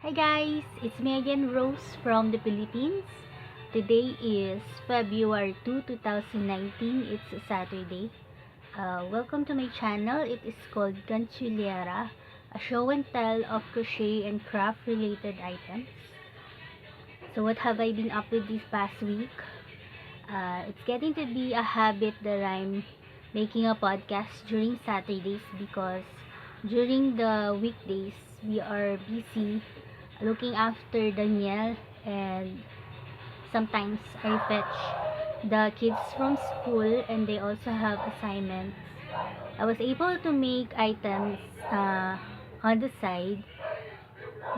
Hi guys, it's me again, Rose from the Philippines. Today is February 2, 2019. It's a Saturday. Welcome to my channel. It is called Gantsilyera, a show and tell of crochet and craft related items. So what have I been up with this past week? It's getting to be a habit that I'm making a podcast during Saturdays because during the weekdays we are busy looking after Danielle, and sometimes I fetch the kids from school and they also have assignments. I was able to make items on the side,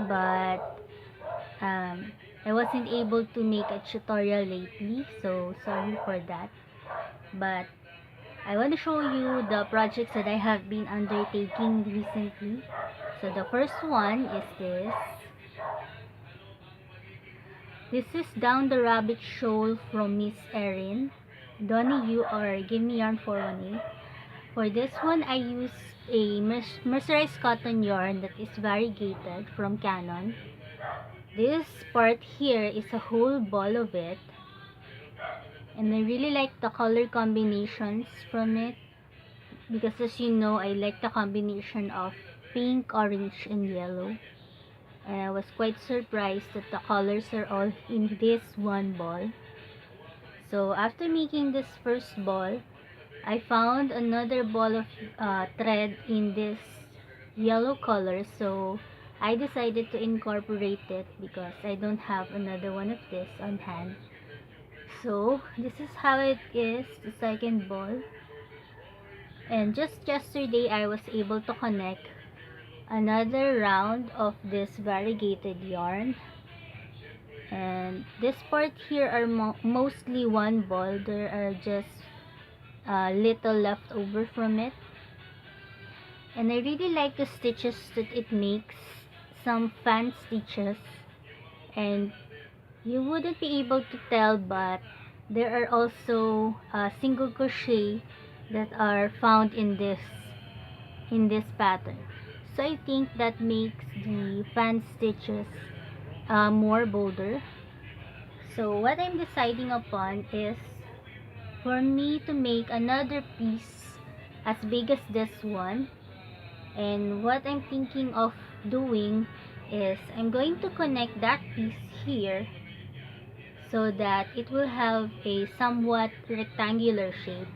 but I wasn't able to make a tutorial lately, so sorry for that. But I want to show you the projects that I have been undertaking recently. So the first one is this. This is Down the Rabbit Shawl from Miss Erin. Donnie, you are Give Me Yarn 418. For this one, I use a mercerized cotton yarn that is variegated from Canon. This part here is a whole ball of it, and I really like the color combinations from it because, as you know, I like the combination of pink, orange, and yellow. And I was quite surprised that the colors are all in this one ball. So after making this first ball, I found another ball of thread in this yellow color, so I decided to incorporate it because I don't have another one of this on hand. So this is how it is, the second ball. And just yesterday I was able to connect another round of this variegated yarn, and this part here are mostly one ball. There are just little left over from it, and I really like the stitches that it makes, some fan stitches, and you wouldn't be able to tell, but there are also single crochet that are found in this pattern. So I think that makes the fan stitches more bolder. So what I'm deciding upon is for me to make another piece as big as this one, and what I'm thinking of doing is I'm going to connect that piece here so that it will have a somewhat rectangular shape,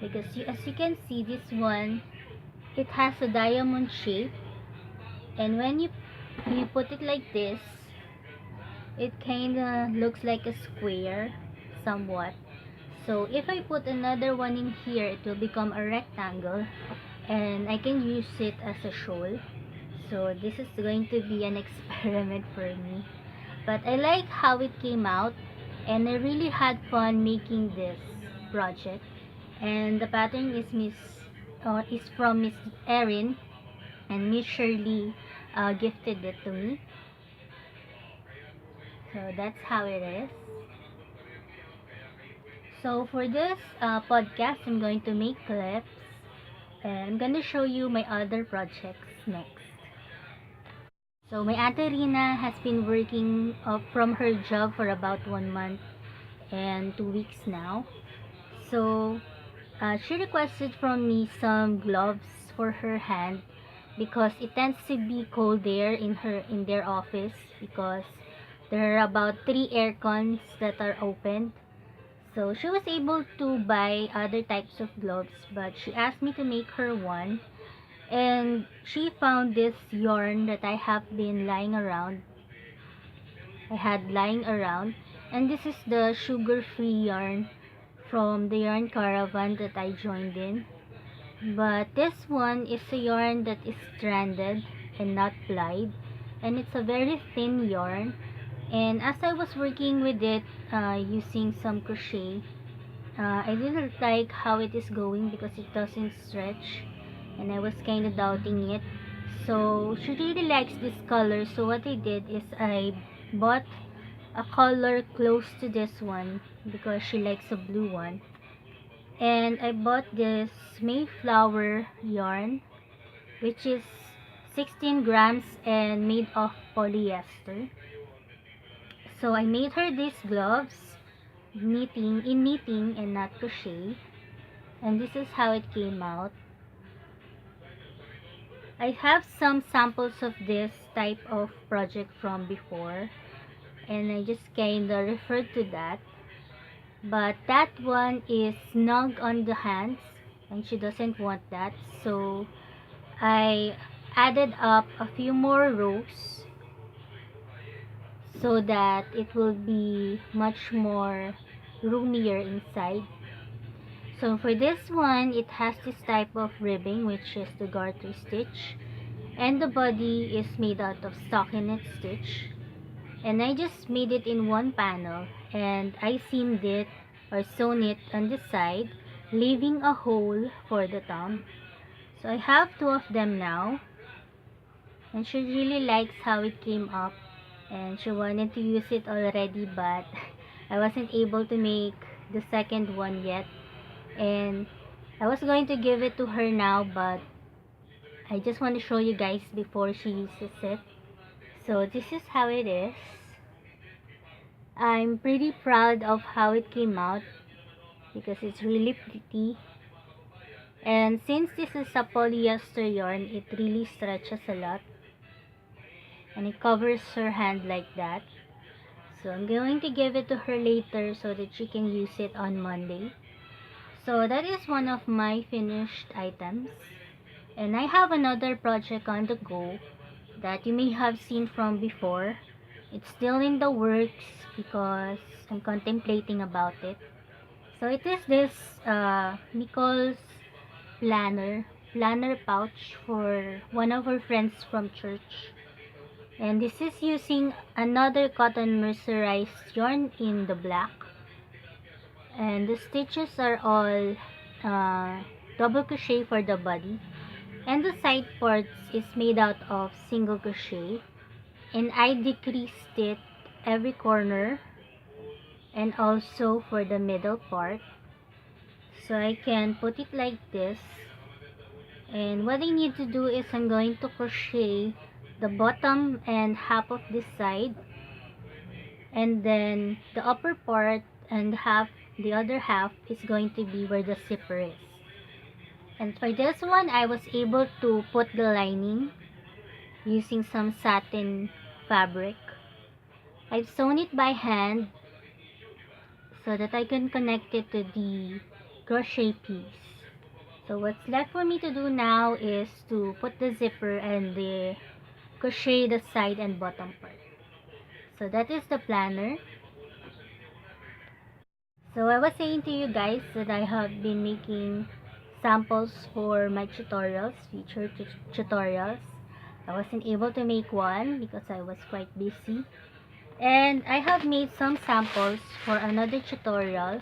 because as you can see, this one, it has a diamond shape, and when you put it like this, it kinda looks like a square somewhat. So if I put another one in here, it will become a rectangle, and I can use it as a shawl. So this is going to be an experiment for me, but I like how it came out, and I really had fun making this project. And the pattern is from Miss Erin, and Miss Shirley gifted it to me. So that's how it is. So for this podcast, I'm going to make clips, and I'm going to show you my other projects next. So my Ate Rina has been working from her job for about 1 month and 2 weeks now. So she requested from me some gloves for her hand because it tends to be cold there in their office, because there are about 3 air cons that are opened. So she was able to buy other types of gloves, but she asked me to make her one, and she found this yarn that I had lying around, and this is the sugar-free yarn from the yarn caravan that I joined in. But this one is a yarn that is stranded and not plied, and it's a very thin yarn. And as I was working with it using some crochet, I didn't like how it is going because it doesn't stretch, and I was kind of doubting it. So she really likes this color, so what I did is I bought a color close to this one because she likes a blue one, and I bought this Mayflower yarn, which is 16 grams and made of polyester. So I made her these gloves, knitting and not crochet. And this is how it came out. I have some samples of this type of project from before, and I just kinda referred to that. But that one is snug on the hands, and she doesn't want that. So I added up a few more rows so that it will be much more roomier inside. So for this one, it has this type of ribbing, which is the garter stitch, and the body is made out of stockinette stitch. And I just made it in one panel, and I seamed it or sewn it on the side, leaving a hole for the thumb. So I have two of them now, and she really likes how it came up, and she wanted to use it already, but I wasn't able to make the second one yet, and I was going to give it to her now, but I just want to show you guys before she uses it. So this is how it is. I'm pretty proud of how it came out because it's really pretty. And since this is a polyester yarn, it really stretches a lot. And it covers her hand like that. So I'm going to give it to her later so that she can use it on Monday. So that is one of my finished items. And I have another project on the go that you may have seen from before. It's still in the works because I'm contemplating about it. So it is this Nicole's planner pouch for one of her friends from church. And this is using another cotton mercerized yarn in the black. And the stitches are all double crochet for the body. And the side parts is made out of single crochet. And I decreased it every corner and also for the middle part. So I can put it like this. And what I need to do is I'm going to crochet the bottom and half of this side, and then the upper part and the other half is going to be where the zipper is. And for this one, I was able to put the lining using some satin fabric. I've sewn it by hand so that I can connect it to the crochet piece. So what's left for me to do now is to put the zipper and the crochet the side and bottom part. So that is the planner. So I was saying to you guys that I have been making samples for my tutorials, featured tutorials. I wasn't able to make one because I was quite busy. And I have made some samples for another tutorial.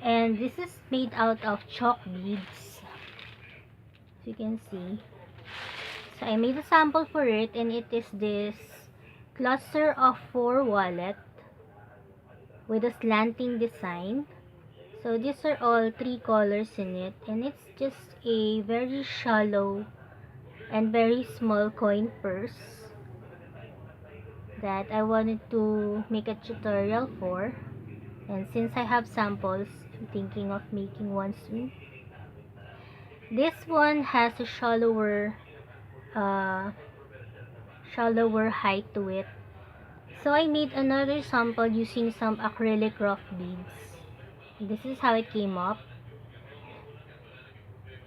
And this is made out of chalk beads, as you can see. So I made a sample for it, and it is this cluster of 4 wallet with a slanting design. So these are all 3 colors in it, and it's just a very shallow and very small coin purse that I wanted to make a tutorial for. And since I have samples, I'm thinking of making one soon. This one has a shallower height to it. So I made another sample using some acrylic rough beads. This is how it came up.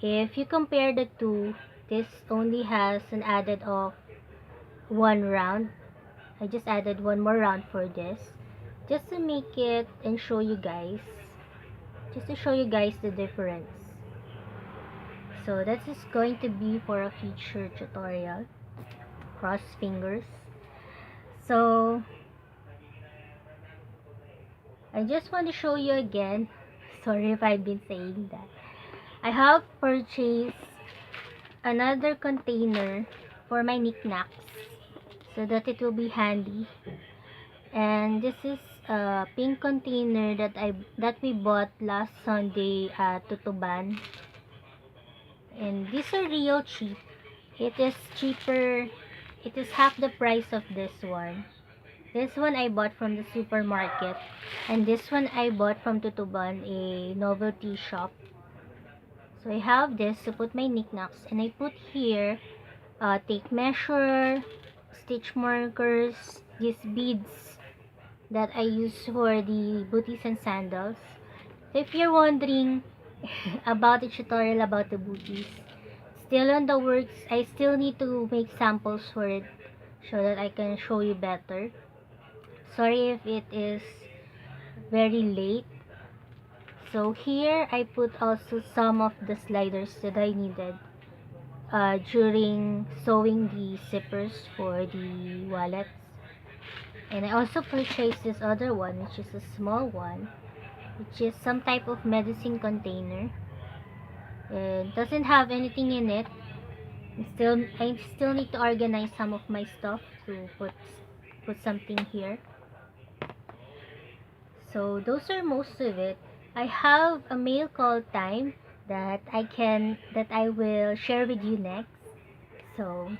If you compare the two, this only has an added of 1 round. I just added 1 more round for this, just to make it and show you guys, just to show you guys the difference. So that is going to be for a future tutorial. Cross fingers. So I just want to show you again. Sorry if I've been saying that. I have purchased another container for my knickknacks so that it will be handy. And this is a pink container that we bought last Sunday at Tutuban. And these are real cheap. It is cheaper. It is half the price of this one. This one I bought from the supermarket, and this one I bought from Tutuban, a novelty shop. So I have this to put my knickknacks, and I put here tape measure, stitch markers, these beads that I use for the booties and sandals. So if you're wondering about the tutorial about the booties, still on the works. I still need to make samples for it so that I can show you better. Sorry if it is very late. So here I put also some of the sliders that I needed during sewing the zippers for the wallets. And I also purchased this other one, which is a small one, which is some type of medicine container. It doesn't have anything in it. I still need to organize some of my stuff to put something here. So those are most of it. I have a mail call time that I will share with you next. So